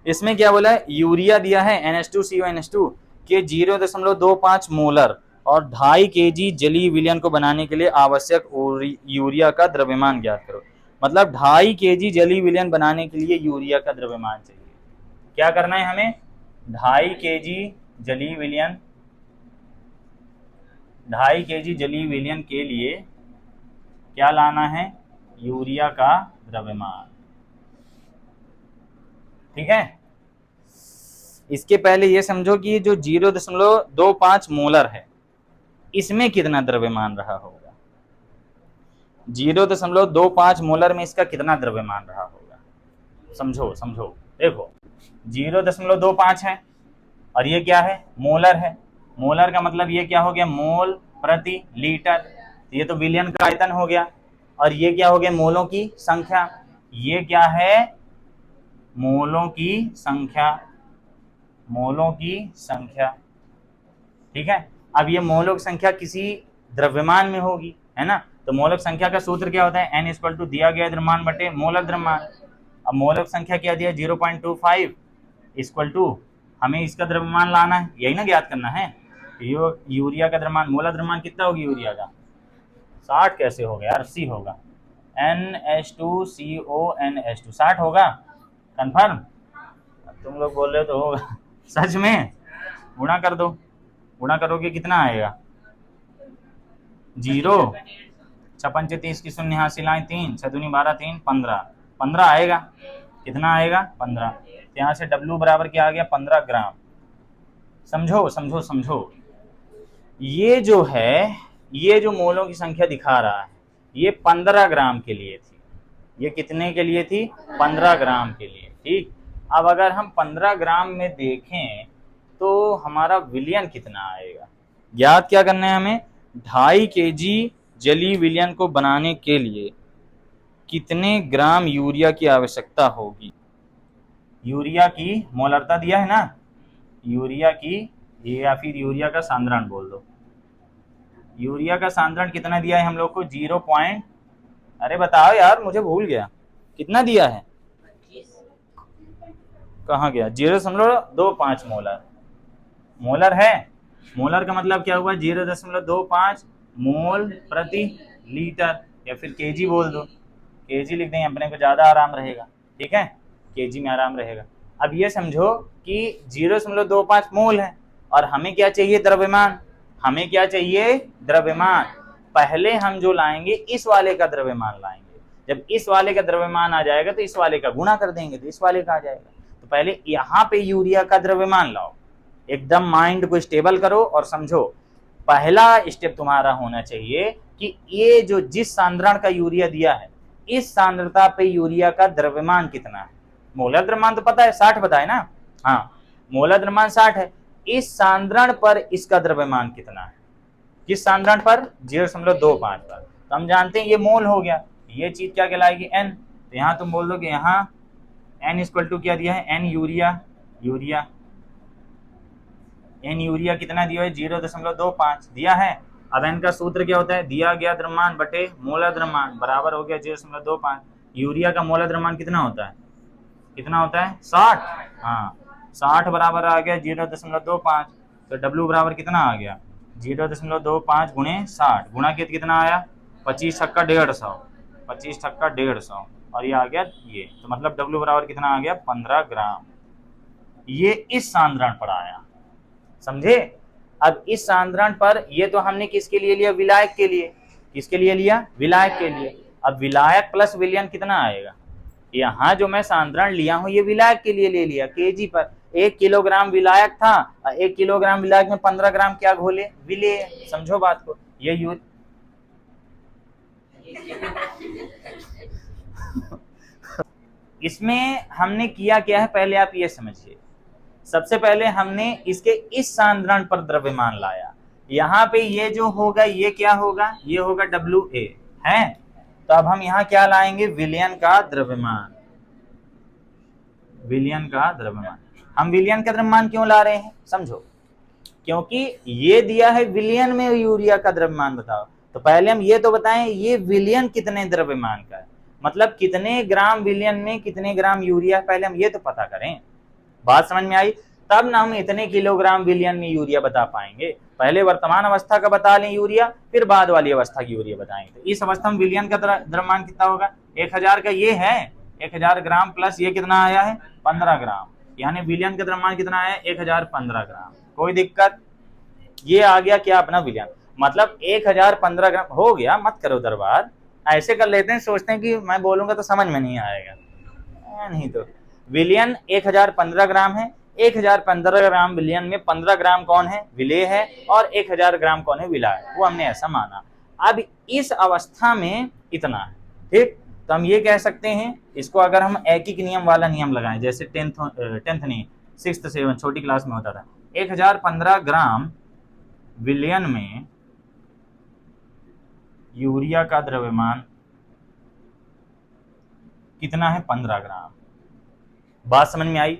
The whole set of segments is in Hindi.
इसमें क्या बोला है, यूरिया दिया है NH2CONH2 के 0.25 मोलर और 2.5 kg जलीय विलयन को बनाने के लिए आवश्यक यूरिया का द्रव्यमान ज्ञात करो। मतलब 2.5 kg जलीय विलयन बनाने के लिए यूरिया का द्रव्यमान चाहिए। क्या करना है हमें, 2.5 kg जलीय विलयन, 2.5 kg जलीय विलयन के लिए क्या लाना है, यूरिया का द्रव्यमान। ठीक है, इसके पहले ये समझो कि जो 0.25 मोलर है इसमें कितना द्रव्यमान रहा होगा, 0.25 मोलर में इसका कितना द्रव्यमान रहा होगा। समझो समझो, देखो 0.25 है और ये क्या है, मोलर है। मोलर का मतलब ये क्या हो गया, मोल प्रति लीटर। ये तो विलयन का आयतन हो गया। और ये क्या हो गया, मोलों की संख्या। ये क्या है, मोलों की संख्या, मोलों की संख्या। ठीक है, अब ये मोलों की संख्या किसी द्रव्यमान में होगी, है ना। तो मोलक संख्या का सूत्र क्या होता है, N = दिया गया द्रव्यमान बटे मोलक द्रव्यमान। अब मोलक संख्या क्या दिया, 0.25 इक्वल टू, हमें इसका द्रव्यमान लाना है, यही ना ज्ञात करना है। यूरिया का द्रव्यमान, मोलक द्रव्यमान कितना होगी यूरिया का, 60 कैसे हो गया, 80 होगा। NH2CONH2 60 होगा, कंफर्म। तुम लोग बोल रहे हो तो होगा सच में। गुणा कर दो, गुणा करोगे कितना आएगा, 0 6 5 30 की 0 यहाँ सिलाएं 3 6 दूनी 12 3 15 15 आएगा। कितना आएगा, 15। तो यहाँ से W बराबर क्या आ गया, 15 ग्राम। समझो समझो समझो, ये जो है, ये जो मोलों की संख्या दिखा रहा है ये 15 ग्राम के लिए थी। ये कितने के लिए थी, 15 ग्राम के लिए। ठीक, अब अगर हम 15 ग्राम में देखें तो हमारा विलयन कितना आएगा, ज्ञात क्या करना है हमें, 2.5 kg जलीय विलयन को बनाने के लिए कितने ग्राम यूरिया की आवश्यकता होगी। यूरिया की मोलरता दिया है ना, यूरिया की, या फिर यूरिया का सांद्रण बोल दो। यूरिया का सांद्रण कितना दिया है हम लोग को, 0. अरे बताओ यार, मुझे भूल गया, कितना दिया है, कहाँ गया, 0.25 मोलर। मोलर है, मोलर का मतलब क्या हुआ, 0.25 मोल प्रति लीटर, या फिर केजी बोल दो। केजी लिख देंगे, अपने को ज्यादा आराम रहेगा। ठीक है, केजी में आराम रहेगा। अब ये समझो कि 0.25 मोल है और हमें क्या चाहिए, द्रव्यमान। हमें क्या चाहिए, द्रव्यमान। पहले हम जो लाएंगे इस वाले का द्रव्यमान लाएंगे। जब इस वाले का द्रव्यमान आ जाएगा तो इस वाले का गुणा कर देंगे तो इस वाले का आ जाएगा। तो पहले यहाँ पे यूरिया का द्रव्यमान लाओ, एकदम माइंड को स्टेबल करो और समझो। पहला स्टेप तुम्हारा होना चाहिए कि ये जो जिस सांद्रण का यूरिया दिया है, इस सांद्रता पे यूरिया का द्रव्यमान कितना है। मोलर द्रव्यमान तो पता है, 60 बताए ना, हाँ मोलर द्रव्यमान 60 है। इस सांद्रण पर इसका द्रव्यमान कितना है, किस सांद्रण पर, 0.25 पर। तो हम जानते हैं ये मोल हो गया, ये चीज क्या कहलाएगी, N। तो यहाँ तुम बोल दो कि यहाँ N = क्या दिया है, N urea, urea N urea कितना दिया है, 0.25 दिया है। अब N का सूत्र क्या होता है, दिया गया द्रव्यमान बटे मोलर द्रव्यमान बराबर हो गया 0.25। यूरिया का मोलर द्रव्यमान कितना होता है, कितना होता है, 60। हाँ 60 बराबर आ गया 0.25। तो W बराबर कितना आ गया, 0.25 गुणे 60, गुणा कितना आया, 25 छक्का 150, 25 छक्का 150 और ये आ गया ये। तो मतलब W बराबर कितना आ गया, 15 ग्राम। ये इस सांद्रण पर आया, समझे। अब इस सांद्रण पर ये तो हमने किसके लिए लिया, विलायक के लिए। किसके लिए लिया, विलायक के लिए। अब विलायक प्लस विलयन कितना आएगा, यहाँ जो मैं सांद्रण लिया हूँ ये विलायक के लिए ले लिया, केजी पर। 1 किलोग्राम विलायक था, 1 किलोग्राम विलायक में 15 ग्राम क्या घोले, विलेय। समझो बात को, ये इसमें हमने किया क्या है, पहले आप ये समझिए। सबसे पहले हमने इसके इस सांद्रण पर द्रव्यमान लाया। यहाँ पे ये जो होगा ये क्या होगा, ये होगा WA है। तो अब हम यहाँ क्या लाएंगे, विलयन का द्रव्यमान। विलयन का द्रव्यमान, हम विलयन का द्रव्यमान क्यों ला रहे हैं, समझो। क्योंकि ये दिया है विलयन में यूरिया का द्रव्यमान बताओ, तो पहले हम ये तो बताएं ये विलयन कितने द्रव्यमान का है, मतलब कितने ग्राम विलयन में कितने ग्राम यूरिया, पहले हम ये तो पता करें। बात समझ में आई? तब ना हम इतने किलोग्राम विलियन में यूरिया बता पाएंगे। पहले वर्तमान अवस्था का बता लें यूरिया, फिर बाद वाली अवस्था की यूरिया बताएंगे। तो इस अवस्था में विलियन का द्रव्यमान कितना होगा? 1000 का ये है 1000 ग्राम प्लस ये कितना आया है 15 ग्राम, यानी विलियन का द्रव्यमान कितना है 1015 ग्राम। कोई दिक्कत? ये आ गया क्या अपना विलियन, मतलब 1015 ग्राम हो गया। मत करो दरबार, ऐसे कर लेते हैं, सोचते हैं कि मैं बोलूंगा तो समझ में नहीं आएगा, नहीं तो विलियन 1015 ग्राम है। 1015 ग्राम विलियन में 15 ग्राम कौन है? विलेय है, और 1000 ग्राम कौन है? विलायक। वो हमने ऐसा माना। अब इस अवस्था में इतना है, ठीक। तो हम ये कह सकते हैं, इसको अगर हम एकीक नियम वाला नियम लगाएं, जैसे टेंथ नहीं 6th 7 छोटी क्लास में होता था, 1015 ग्राम विलियन में यूरिया का द्रव्यमान कितना है? 15 ग्राम। बात समझ में आई?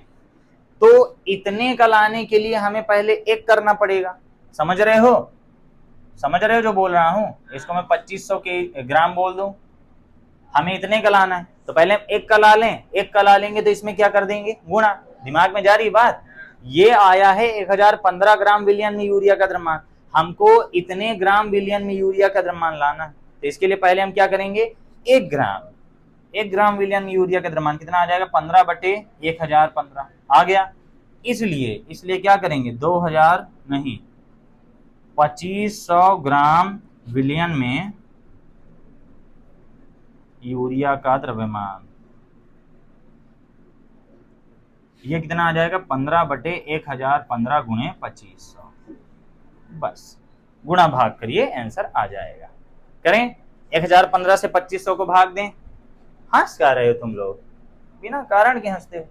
तो इतने का लाने के लिए हमें पहले एक करना पड़ेगा। समझ रहे हो? समझ रहे हो जो बोल रहा हूं? इसको मैं 2500 के ग्राम बोल दूं, हमें इतने का लाना है, तो पहले हम एक का ला लें। एक का ला लेंगे तो इसमें क्या कर देंगे? गुणा। दिमाग में जा रही बात? ये आया है 1015 ग्राम विलियन में यूरिया का द्रव्यमान, हमको इतने ग्राम विलियन में यूरिया का द्रव्यमान लाना है। तो इसके लिए पहले हम क्या करेंगे? 1 ग्राम विलियन में यूरिया का द्रव्यमान कितना आ जाएगा? 15/1015 आ गया। इसलिए क्या करेंगे? 2000 नहीं 2500 ग्राम विलियन में यूरिया का द्रव्यमान, ये कितना आ जाएगा? 15/1015 गुणे 2500। बस गुणा भाग करिए, आंसर आ जाएगा। करें 1015 से 2500 को भाग दें। हंस क्या रहे हो तुम लोग? बिना कारण के हंसते हो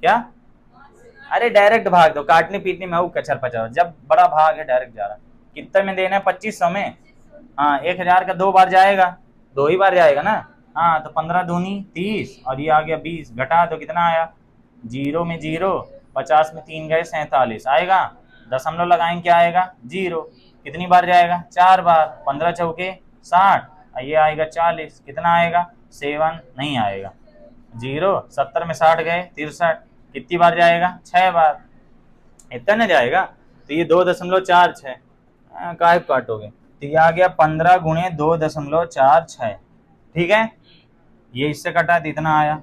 क्या? अरे डायरेक्ट भाग दो, काटने पीटने में वो कचर पचर, जब बड़ा भाग है डायरेक्ट जा रहा। कितने में देना है? 2500 में। हाँ 1000 का 2 बार जाएगा, 2 ही बार जाएगा ना। हाँ तो 15 दूनी 30 और ये आ गया 20, घटा तो कितना आया? 0 में 0, 50 में 3 गए 47 आएगा। दशमलव लगाएंगे क्या आएगा? 0। कितनी बार जाएगा? 4 बार। 15 चौके 60, ये आएगा 40, कितना आएगा? 7 नहीं आएगा। 0 70 में 60 गए 63, कितनी बार जाएगा? 6 बार। इतना नहीं जाएगा, तो ये 2.46 काहे काटोगे? तो ये आ गया 15 गुणे 2.46, ठीक है। ये इससे कटा तो इतना आया,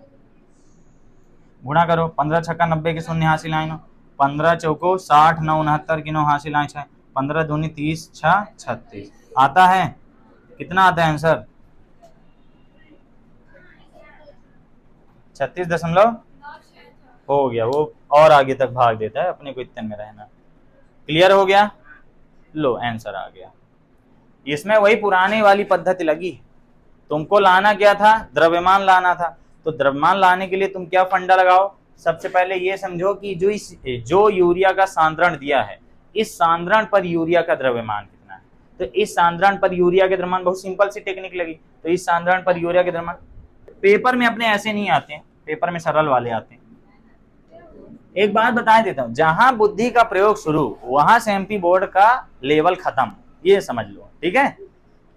गुणा करो। 15 छक्का 90 के शून्य हासिल आए नो, 15 चौको 60 9 69 की 9 हासिल आए 6, 15 दूनी 30 6 36 आता है। कितना आता है आंसर? 36 हो गया। वो और आगे तक भाग देता है, अपने को इतने में रहना। क्लियर हो गया? लो आंसर आ गया। इसमें वही पुरानी वाली पद्धति लगी। तुमको लाना क्या था? द्रव्यमान लाना था। तो द्रव्यमान लाने के लिए तुम क्या फंडा लगाओ? सबसे पहले ये समझो कि जो यूरिया का सांद्रण दिया है, इस सांद्रण पर यूरिया का द्रव्यमान कितना है। तो इस सांद्रण पर यूरिया के द्रव्यमान, बहुत सिंपल सी टेक्निक लगी। तो इस सांद्रण पर यूरिया के द्रव्यमान, पेपर में अपने ऐसे नहीं आते हैं, पेपर में सरल वाले आते हैं। एक बात बता देता हूं, जहां बुद्धि का प्रयोग शुरू, वहां से एमपी बोर्ड का लेवल खत्म, ये समझ लो, ठीक है।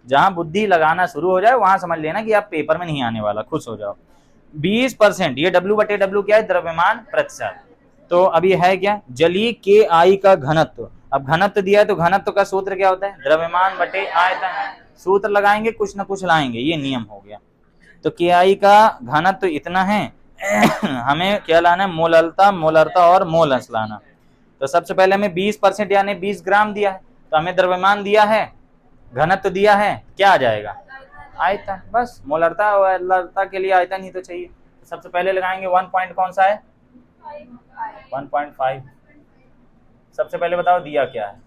जहां बुद्धि लगाना शुरू हो जाए वहां समझ लेना कि आप पेपर में नहीं आने वाला, खुश हो जाओ। 20%, ये W/W क्या है? द्रव्यमान प्रतिशत। तो अभी है क्या? जलीय KI का घनत्व। अब घनत्व दिया है तो घनत्व का सूत्र क्या होता है? द्रव्यमान बटे आयतन। सूत्र लगाएंगे, कुछ ना कुछ लाएंगे, ये नियम हो गया। तो KI का घनत्व इतना है हमें क्या लाना है? मोलरता और मोल अंश लाना। तो सबसे पहले हमें 20% यानी 20 ग्राम दिया है, तो हमें द्रव्यमान दिया है, घनत्व दिया है, क्या आ जाएगा? आयतन। बस मोलरता के लिए आयतन ही तो चाहिए। तो सबसे पहले लगाएंगे 1 पॉइंट कौन सा है? 1.5। सबसे पहले बताओ दिया क्या है?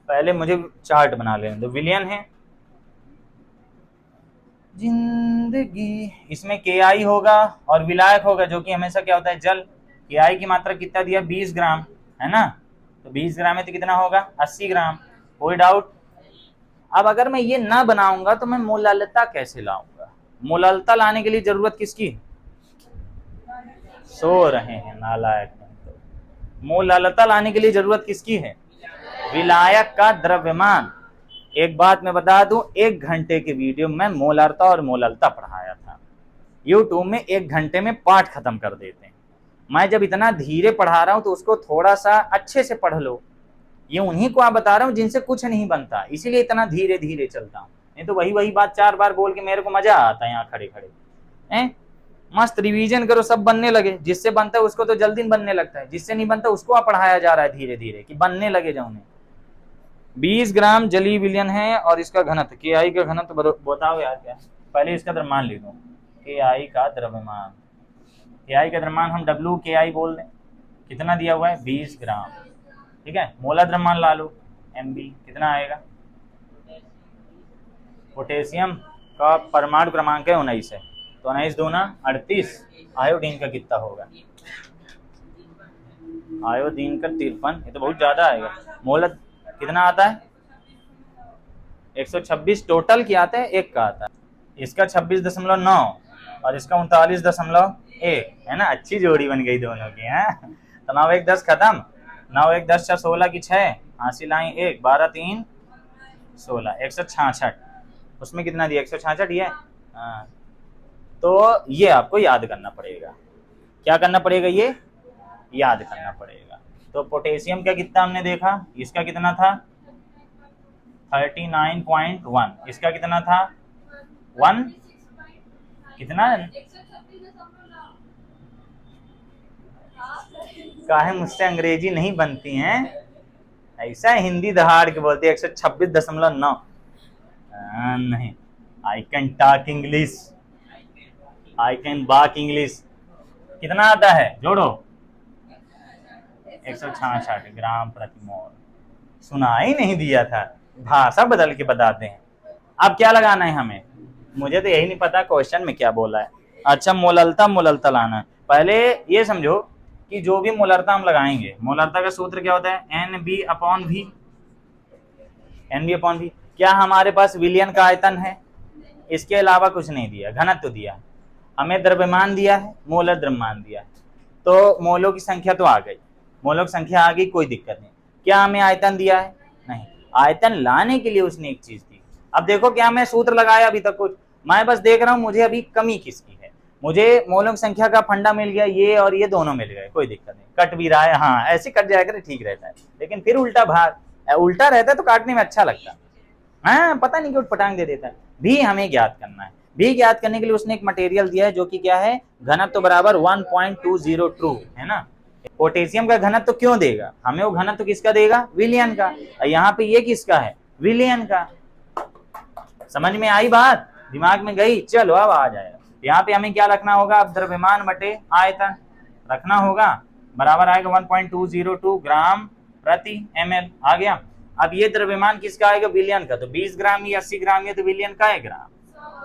पहले मुझे चार्ट बना लेने दो। विलियन है जिंदगी, इसमें KI होगा और विलायक होगा, जो कि हमेशा क्या होता है? जल। KI की मात्रा कितना दिया? 20 ग्राम, है ना। तो 20 ग्राम है तो कितना होगा? 80 ग्राम। कोई डाउट? अब अगर मैं ये ना बनाऊंगा तो मैं मोललता कैसे लाऊंगा? मोललता लाने के लिए जरूरत किसकी? सो रहे हैं नालायक। मोललता लाने के लिए जरूरत किसकी है? विलायक का द्रव्यमान। एक बात मैं बता दूं, 1 घंटे के वीडियो में मोलरता और मोललता पढ़ाया था। यूट्यूब में 1 घंटे में पाठ खत्म कर देते हैं। मैं जब इतना धीरे पढ़ा रहा हूँ तो उसको थोड़ा सा अच्छे से पढ़ लो। ये उन्हीं को आप बता रहा हूँ जिनसे कुछ नहीं बनता, इसीलिए इतना धीरे धीरे चलता हूँ। नहीं तो वही बात 4 बार बोल के मेरे को मजा आता है यहाँ खड़े खड़े हैं। मस्त रिवीजन करो, सब बनने लगे। जिससे बनता है उसको तो जल्दी बनने लगता है, जिससे नहीं बनता उसको पढ़ाया जा रहा है धीरे धीरे कि बनने लगे जाओ। 20 ग्राम जली विलयन है और इसका घनत्व के आई का घनत्व बताओ यार क्या। पहले इसका द्रव्यमान लिख दो, के आई का द्रव्यमान। के आई का द्रव्यमान हम डब्ल्यू के आई बोल दें। कितना दिया हुआ है 20 ग्राम, ठीक है। मोलर द्रव्यमान ला लो एमबी, कितना आएगा। पोटेशियम का परमाणु क्रमांक है 19 है, तो 19 दूना 38। आयोडीन का कितना होगा, आयोडीन का 53। ये तो बहुत ज्यादा आएगा। मोलर कितना आता है 126। टोटल क्या आता है, 1 का आता है। इसका 26.9 और इसका 39.1 है ना। अच्छी जोड़ी बन गई दोनों की है। तो 9 1 10 खत्म। 9 1 10 6 16 की 6 हासिल आई 1 12 3 16 166। उसमें कितना दिया 166 ये। हाँ, तो ये आपको याद करना पड़ेगा। क्या करना पड़ेगा, ये याद करना पड़ेगा। तो पोटेशियम का कितना हमने देखा, इसका कितना था 39.1। इसका कितना था 1 कितना। काहे मुझसे अंग्रेजी नहीं बनती हैं, ऐसा हिंदी दहाड़ के बोलते 126.9। नहीं, I can talk English, I can बाक इंग्लिश। कितना आता है जोड़ो 166 ग्राम प्रति मोल। सुना ही नहीं दिया था, भाषा बदल के बताते हैं। अब क्या लगाना है हमें, मुझे तो यही नहीं पता क्वेश्चन में क्या बोला है। अच्छा, मोललता लाना है। पहले ये समझो कि जो भी मोलरता हम लगाएंगे, मोलरता का सूत्र क्या होता है NB/V। NB/V। क्या हमारे पास विलयन का आयतन है, इसके अलावा कुछ नहीं दिया। घनत्व दिया, हमें द्रव्यमान दिया है, मोलर द्रव्यमान दिया है। तो मोलों की संख्या तो आ गई, मोलों की संख्या आ गई, कोई दिक्कत नहीं। क्या हमें आयतन दिया है, नहीं। आयतन लाने के लिए उसने एक चीज दी। अब देखो क्या मैं सूत्र लगाया अभी तक कुछ, मैं बस देख रहा हूं मुझे अभी कमी किसकी है। मुझे मोलों की संख्या का फंडा मिल गया, ये और ये दोनों मिल गए, कोई दिक्कत नहीं। कट भी रहा है, हाँ ऐसे कट जाएगा ठीक रहता है। लेकिन फिर उल्टा भाग उल्टा रहता है तो काटने में अच्छा लगता है। हाँ, पता नहीं क्यों पटांग दे देता है। भी हमें ज्ञात करना है। भी ज्ञात करने के लिए उसने एक मटेरियल दिया है जो कि क्या है, घनत्व बराबर 1.202 है ना। पोटेशियम का घनत्व क्यों देगा हमें, वो घनत्व किसका देगा, विलयन का। यहाँ पे ये किसका है, विलयन का। समझ में आई बात, दिमाग में गई। चलो अब आ जाएगा। यहाँ पे हमें क्या रखना होगा, अब द्रव्यमान बटे आयतन रखना होगा, बराबर आएगा 1.202 ग्राम प्रति ml। आ गया। अब ये द्रव्यमान किसका आएगा, विलयन का। तो 20 ग्राम या 80 ग्राम, ये तो विलयन का है ग्राम,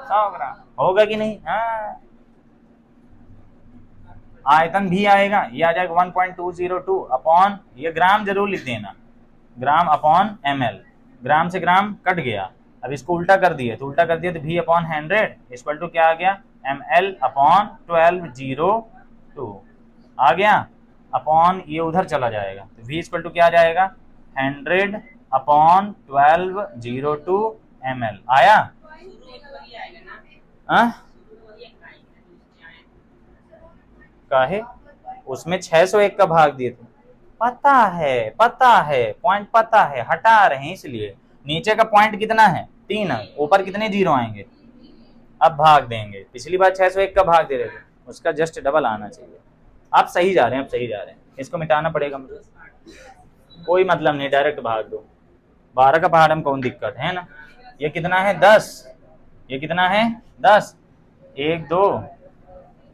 100 ग्राम होगा कि नहीं। हाँ, आयतन भी आएगा, ये आ जाएगा 1.202 अपॉन, ये ग्राम जरूर लिख देना, ग्राम अपॉन ml। ग्राम से ग्राम कट गया, अब इसको उल्टा कर दिए तो उल्टा कर दिया तो v अपॉन 100 इक्वल टू क्या आ गया, ml अपॉन 1202 आ गया। अपॉन ये उधर चला जाएगा तो v इक्वल टू क्या आ जाएगा, 100 अपॉन 1202 ml आया। काहे, उसमें 601 का भाग दिए थे। पता है पॉइंट पता है, हटा रहे हैं इसलिए। नीचे का पॉइंट कितना है 3 अंक, ऊपर कितने जीरो आएंगे। अब भाग देंगे, पिछली बार 601 का भाग दे रहे थे, उसका जस्ट डबल आना चाहिए। आप सही जा रहे हैं, अब सही जा रहे हैं। इसको मिटाना पड़ेगा मुझे, कोई मतलब नहीं, डायरेक्ट भाग दो। 12 का पहाड़ में कौन दिक्कत है ना। ये कितना है 10, ये कितना है 10, 1 2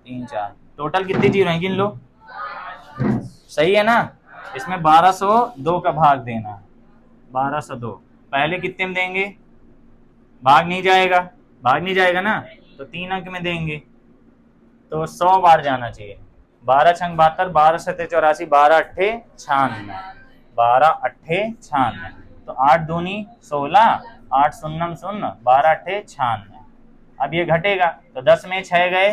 3 4, टोटल कितने जीरो हैं गिन लो। सही है ना। इसमें 1202 का भाग देना है, 1202। पहले कितने में देंगे, भाग नहीं जाएगा ना, तो 3 अंक में देंगे तो 100 बार जाना चाहिए। 12 छंग 72, 12 सत्ते 84, 12 अट्ठे 96, 12 अट्ठे 96। तो 8 दूनी 16, 8 शून्यम 0, 12 अट्ठे 96। अब ये घटेगा तो 10 में 6 गए,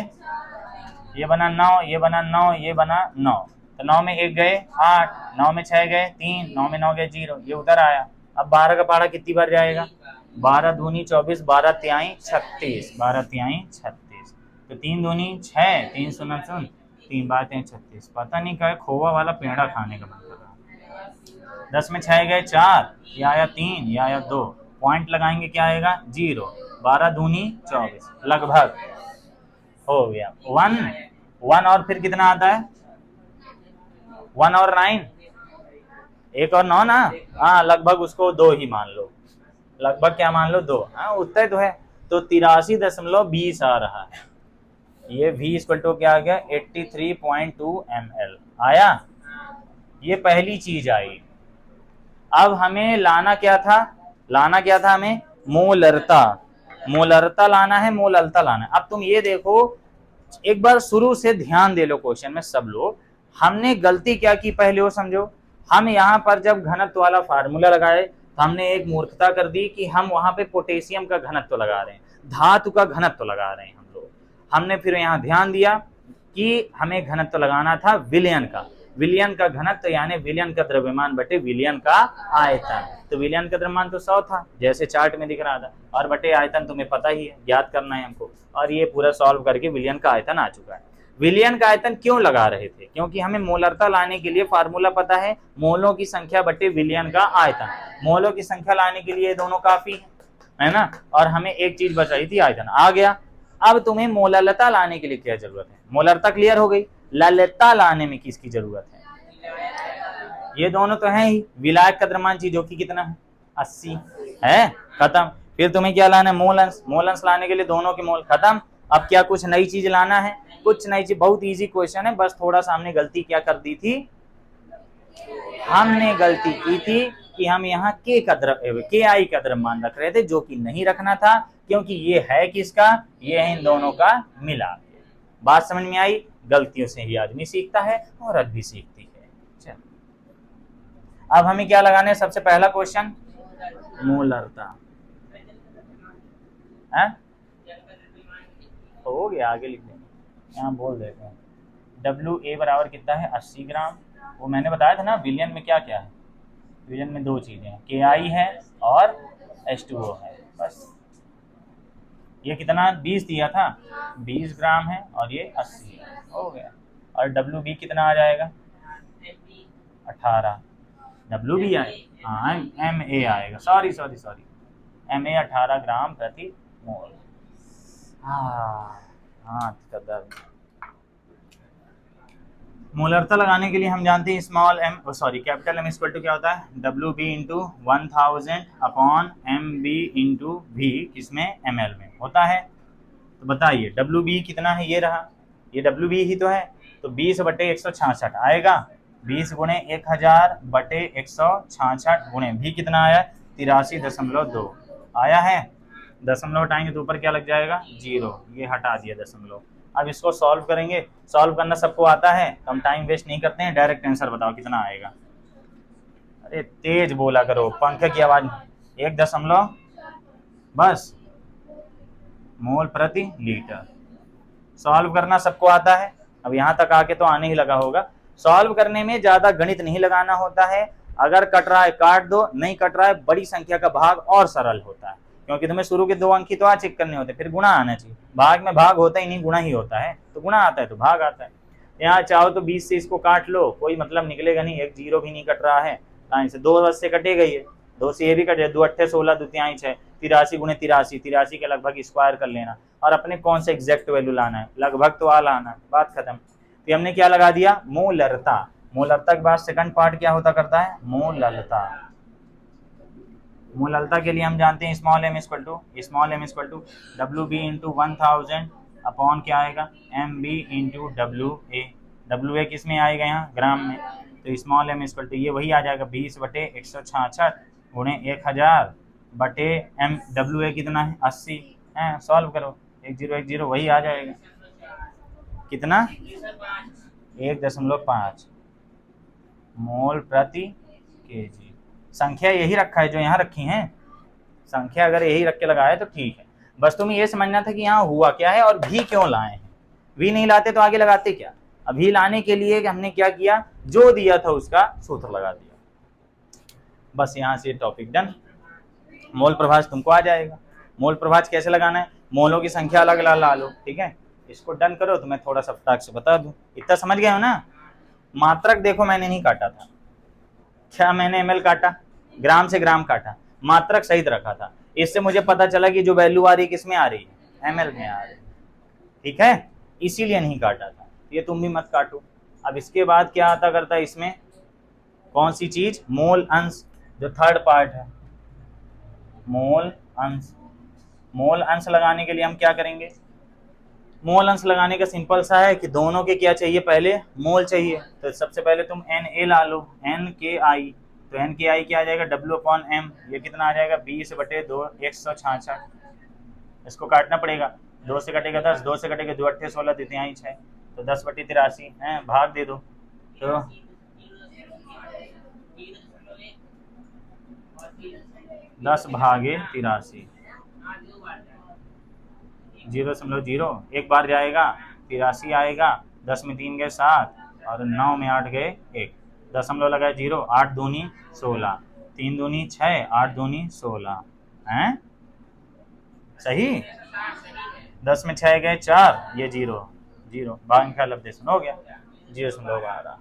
ये बना 9, ये बना 9, ये बना 9। तो 9 में 1 गए 8, 9 में 6 गए 3, 9 में 9 गए 0, ये उधर आया। अब 12 का पहाड़ा कितनी बार जाएगा, 12 दूनी 24, 12 तिहाई 36, 12 तिहाई 36। तो 3 दूनी 6, 3 शून्य शून्य, 3 बार 3 36। पता नहीं क्या खोवा वाला पेड़ा खाने का मन कर रहा। 10 में 6 गए 4, या आया 3 या आया 2, पॉइंट लगाएंगे क्या आएगा 0। 12 दूनी 24, लगभग हो गया 1 और फिर कितना आता है 1 और 9, 1 और 9 ना, हाँ लगभग उसको 2 ही मान लो, लगभग क्या मान लो 2, हाँ उत्तर तो है। तो 83.20 आ रहा है। ये v इक्वल टू क्या आ गया 83.2 ml आया। ये पहली चीज आई। अब हमें लाना क्या था, हमें मोलरता, लाना है, मोलरता लाना है। अब तुम ये देखो एक बार शुरू से ध्यान दे लो क्वेश्चन में सब लोग, हमने गलती क्या की पहले वो समझो। हम यहाँ पर जब घनत्व वाला फार्मूला लगाए तो हमने एक मूर्खता कर दी कि हम वहां पे पोटेशियम का घनत्व लगा रहे हैं, धातु का घनत्व लगा रहे हैं हम लोग। हमने फिर यहाँ ध्यान दिया कि हमें घनत्व लगाना था विलयन का, विलयन का घनत्व यानी विलयन का द्रव्यमान बटे विलयन का आयतन। तो विलयन का द्रव्यमान तो 100 था जैसे चार्ट में दिख रहा था, और बटे आयतन तुम्हें पता ही है, ज्ञात करना है हमको। और ये पूरा सॉल्व करके विलयन का आयतन आ चुका है। विलयन का आयतन क्यों लगा रहे थे, क्योंकि हमें मोलरता लाने के लिए फार्मूला पता है, मोलों की संख्या बटे विलयन का आयतन। मोलों की संख्या लाने के लिए दोनों काफी है ना, और हमें एक चीज बचाई थी आयतन आ गया। अब तुम्हें मोलरता लाने के लिए क्या जरूरत है, मोलरता क्लियर हो गई, ललता लाने में किसकी जरूरत है, ये दोनों तो है ही। विलायक का द्रव्यमान चीजों की कितना है 80 है, खत्म। फिर तुम्हें क्या लाना है मोलंस, मोलंस लाने के लिए दोनों के मोल खत्म। अब क्या कुछ नई चीज लाना है, कुछ नई चीज, बहुत इजी क्वेश्चन है, बस थोड़ा सा हमने गलती क्या कर दी थी, हमने गलती की थी कि हम यहाँ के आई का द्रव्यमान रख रहे थे, जो कि नहीं रखना था, क्योंकि ये है किसका, ये है इन दोनों का मिला। बात समझ में आई, गलतियों से ही आदमी सीखता है और भी सीखती है। चल अब हमें क्या लगाना है, सबसे पहला क्वेश्चन मोलरता है, हो गया आगे लिख देंगे, यहाँ बोल देते हैं WA बराबर कितना है 80 ग्राम। वो मैंने बताया था ना विलयन में क्या क्या है, विलयन में 2 चीजें हैं, KI है और H2O है, बस। ये कितना 20 दिया था, 20 ग्राम है और ये 80 है, हो गया। और WB कितना आ जाएगा 18, WB आए, हाँ MA आएगा, सॉरी MA 18 ग्राम प्रति मोल। हाँ मोलरता लगाने के लिए हम जानते हैं कैपिटल M इक्वल टू क्या होता है WB into 1000 upon MB into V, किसमें ml में होता है। तो बताइए WB कितना है, ये रहा, ये WB ही तो है, तो 20 बटे 166 आएगा, 20 गुणे 1000 बटे 166 गुणे V कितना आया 83.2 आया है। दशमलव हटाएंगे तो ऊपर क्या लग जाएगा 0, ये हटा दिया दशमलव। अब इसको सॉल्व करेंगे, सॉल्व करना सबको आता है तो हम टाइम वेस्ट नहीं करते हैं, डायरेक्ट आंसर बताओ कितना आएगा। अरे तेज बोला करो, पंखे की आवाज, 1 दशमलव बस मोल प्रति लीटर। सॉल्व करना सबको आता है, अब यहाँ तक आके तो आने ही लगा होगा। सॉल्व करने में ज्यादा गणित नहीं लगाना होता है, अगर कट रहा है काट दो, नहीं कट रहा है बड़ी संख्या का भाग और सरल होता है, क्योंकि तुम्हें शुरू के 2 अंक ही तो आ चेक करने होते, फिर गुणा आना चाहिए। भाग में भाग होता ही नहीं, गुणा ही होता है, तो गुणा आता है तो भाग आता है। यहाँ चाहो तो 20 से इसको काट लो, कोई मतलब निकलेगा नहीं, एक 0 भी नहीं कट रहा है, लाइन से 2 से कटेगा ही, 2 से ये भी कटे, 2 अट्ठे 16 द्वितीयांश है, 83 गुणे 83 के लगभग स्क्वायर कर लेना, और अपने कौन से एग्जैक्ट वैल्यू लाना है, लगभग तो आ लाना है, बात खत्म। तो हमने क्या लगा दिया मोलरता, मोलरता के बाद सेकंड पार्ट क्या होता करता है मोललता। मोललता के लिए हम जानते हैं small m equal to WB into 1000 upon क्या आएगा MB इंटू WA किस में आएगा यहाँ ग्राम में, तो स्मॉल m इक्वल टू ये वही आ जाएगा 20 बटे 166 गुणे 1000 बटे WA कितना है 80 है, सॉल्व करो 1010 वही आ जाएगा कितना 1.5 मोल प्रति केजी। संख्या यही रखा है जो यहाँ रखी है, संख्या अगर यही रख के लगाया तो ठीक है, बस तुम्हें ये समझना था कि यहाँ हुआ क्या है और भी क्यों लाए हैं। भी नहीं लाते तो आगे लगाते क्या, अभी लाने के लिए कि हमने क्या किया जो दिया था उसका सूत्र लगा दिया, बस यहाँ से टॉपिक डन। मोल प्रभाज तुमको आ जाएगा, मोल प्रभाज कैसे लगाना है, मोलों की संख्या अलग ला लो, ठीक है, इसको डन करो तो मैं थोड़ा सा फटाक से बता दूं। इतना समझ गए हो ना। मात्रक देखो मैंने नहीं काटा था, क्या मैंने ml काटा, ग्राम से ग्राम काटा, मात्रक सहित रखा था। इससे मुझे पता चला कि जो वैल्यू आ रही है किस में आ रही है, ml में आ रही है, ठीक है, इसीलिए नहीं काटा था। ये तुम भी मत काटो। अब इसके बाद क्या आता करता है इसमें, कौन सी चीज, मोल अंश, जो थर्ड पार्ट है, मोल अंश। मोल अंश लगाने के लिए हम क्या करेंगे, मोल अंश लगाने का सिंपल सा है कि दोनों के क्या चाहिए, पहले मोल चाहिए। तो सबसे पहले तुम Na ला लो, NKI, तो NKI क्या आ जाएगा, W/M, ये कितना आ जाएगा 20/2 166। इसको काटना पड़ेगा, 2 से कटेगा 10, 2 से कटेगा 2 8 16 द्वितीयांश 6, तो 10/83 है, भाग दे दो। तो 10/83, 0.0 एक बार जाएगा, 83 आएगा, 10 में 3 गए 7 और 9 में 8 गए 1, दशमलव लगाए 0, 8 दूनी 16, 3 दूनी 6, 8 दूनी 16 हैं, सही। 10 में 6 गए 4, ये 0 0, भाग का लब्ध हो गया 0.12,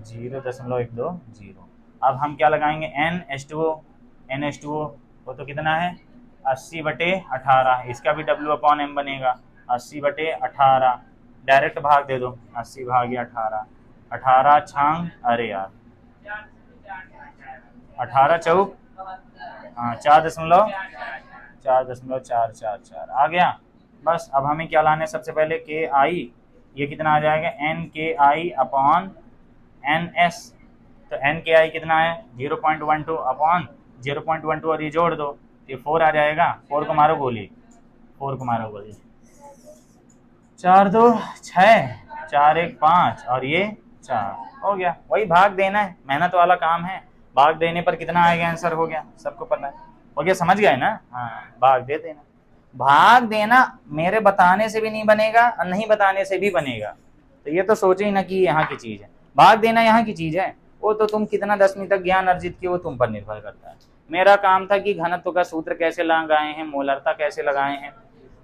0.120। अब हम क्या लगाएंगे, NH2O, NH2O वो तो कितना है 80/18, इसका भी W/M बनेगा 80/18, डायरेक्ट भाग दे दो, 80/18, 18 छांग, अरे यार 18 चौक, हाँ 4.444 आ गया। बस अब हमें क्या लाना है, सबसे पहले KI, ये कितना आ जाएगा, NKI/NS, तो NKI कितना है 0.12/0.12 और ये जोड़ दो, ये 4 आ जाएगा, 4 को मारो गोली, 4 को मारो गोली, 4 2 6, 4 1 5 और ये 4 हो गया। वही भाग देना है, मेहनत वाला काम है, भाग देने पर कितना आएगा आंसर, हो गया, सबको पता है, हो गया, समझ गए ना। हाँ, भाग दे देना, भाग देना मेरे बताने से भी नहीं बनेगा और नहीं बताने से भी बनेगा, तो ये तो सोचे ही ना कि यहाँ की चीज है, भाग देना यहाँ की चीज है, वो तो तुम कितना 10वीं तक ज्ञान अर्जित किए वो तुम पर निर्भर करता है। मेरा काम था कि घनत्व का सूत्र कैसे लगाए हैं, मोलरता कैसे लगाए हैं,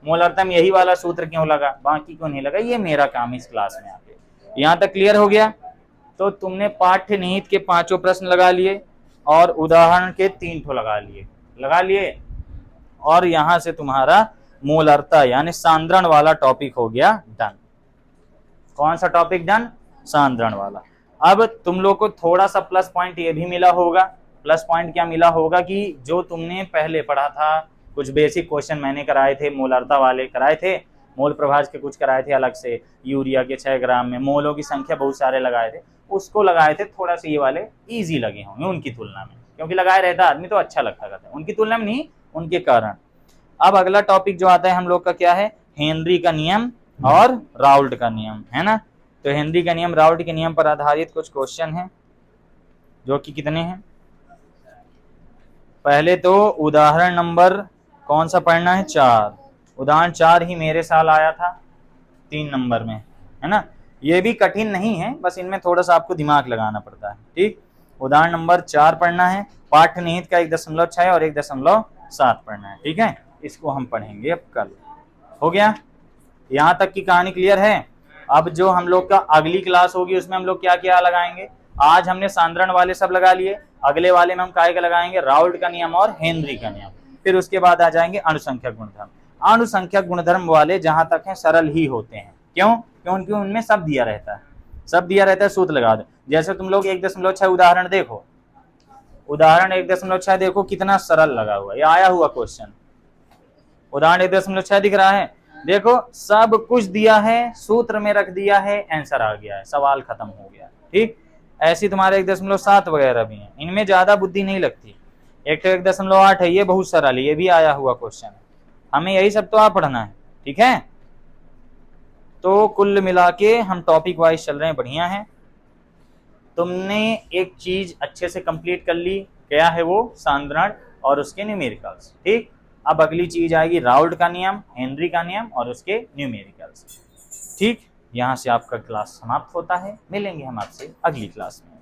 मोलरता में यही वाला सूत्र क्यों लगा, बाकी क्यों नहीं लगा, ये मेरा काम है इस क्लास में आके। यहाँ तक क्लियर हो गया। तो तुमने पाठ्य निहित के 5 प्रश्न लगा लिए और उदाहरण के 3 ठो लगा लिए, और यहाँ से तुम्हारा मोलरता यानी सांद्रण वाला टॉपिक हो गया डन। कौन सा टॉपिक डन, सांद्रण वाला। अब तुम लोग को थोड़ा सा प्लस पॉइंट ये भी मिला होगा, प्लस पॉइंट क्या मिला होगा कि जो तुमने पहले पढ़ा था, कुछ बेसिक क्वेश्चन मैंने कराए थे, मोलरता वाले कराए थे, मोल प्रभाज के कुछ कराए थे अलग से, यूरिया के 6 ग्राम में मोलों की संख्या बहुत सारे लगाए थे, उसको लगाए थे, थोड़ा सा ये वाले इजी लगे होंगे उनकी तुलना में, क्योंकि लगाए रहता आदमी तो अच्छा लगता करता है, उनकी तुलना में नहीं, उनके कारण। अब अगला टॉपिक जो आता है हम लोग का क्या है, हेनरी का नियम और राउल्ट का नियम, है ना। तो हेनरी का नियम, राउल्ट के नियम पर आधारित कुछ क्वेश्चन हैं, जो कि कितने हैं, पहले तो उदाहरण नंबर कौन सा पढ़ना है, 4, उदाहरण 4 ही मेरे साल आया था 3 नंबर में, है ना। ये भी कठिन नहीं है, बस इनमें थोड़ा सा आपको दिमाग लगाना पड़ता है, ठीक। उदाहरण नंबर 4 पढ़ना है, पाठ्य निहित का 1.6 और 1.7 पढ़ना है, ठीक है। इसको हम पढ़ेंगे अब कल, हो गया। यहाँ तक की कहानी क्लियर है। अब जो हम लोग का अगली क्लास होगी उसमें हम लोग क्या क्या लगाएंगे, आज हमने सांद्रण वाले सब लगा लिए, अगले वाले में हम काय का लगाएंगे, राउल्ट का नियम और हेनरी का नियम, फिर उसके बाद आ जाएंगे अणुसंख्यक गुणधर्म। अणुसंख्यक गुणधर्म वाले जहां तक हैं सरल ही होते हैं, क्यों, क्योंकि उनमें सब दिया रहता है, सब दिया रहता है, सूत्र लगा दो। जैसे तुम लोग 1.6 उदाहरण देखो, उदाहरण 1.6 देखो कितना सरल लगा हुआ, ये आया हुआ क्वेश्चन, उदाहरण 1.6 दिख रहा है, देखो सब कुछ दिया है, सूत्र में रख दिया है, आंसर आ गया है, सवाल खत्म हो गया, ठीक। ऐसी तुम्हारे 1.7 वगैरह भी हैं, इनमें ज्यादा बुद्धि नहीं लगती। 1.8 है, ये बहुत सरल है, ये भी आया हुआ क्वेश्चन है, हमें यही सब तो आप पढ़ना है, ठीक है। तो कुल मिला के हम टॉपिक वाइज चल रहे हैं, बढ़िया है। तुमने एक चीज अच्छे से कंप्लीट कर ली, क्या है वो, सांद्रण और उसके न्यूमेरिकल्स, ठीक। अब अगली चीज आएगी राउल्ट का नियम, हेनरी का नियम और उसके न्यूमेरिकल्स, ठीक। यहाँ से आपका क्लास समाप्त होता है, मिलेंगे हम आपसे अगली क्लास में।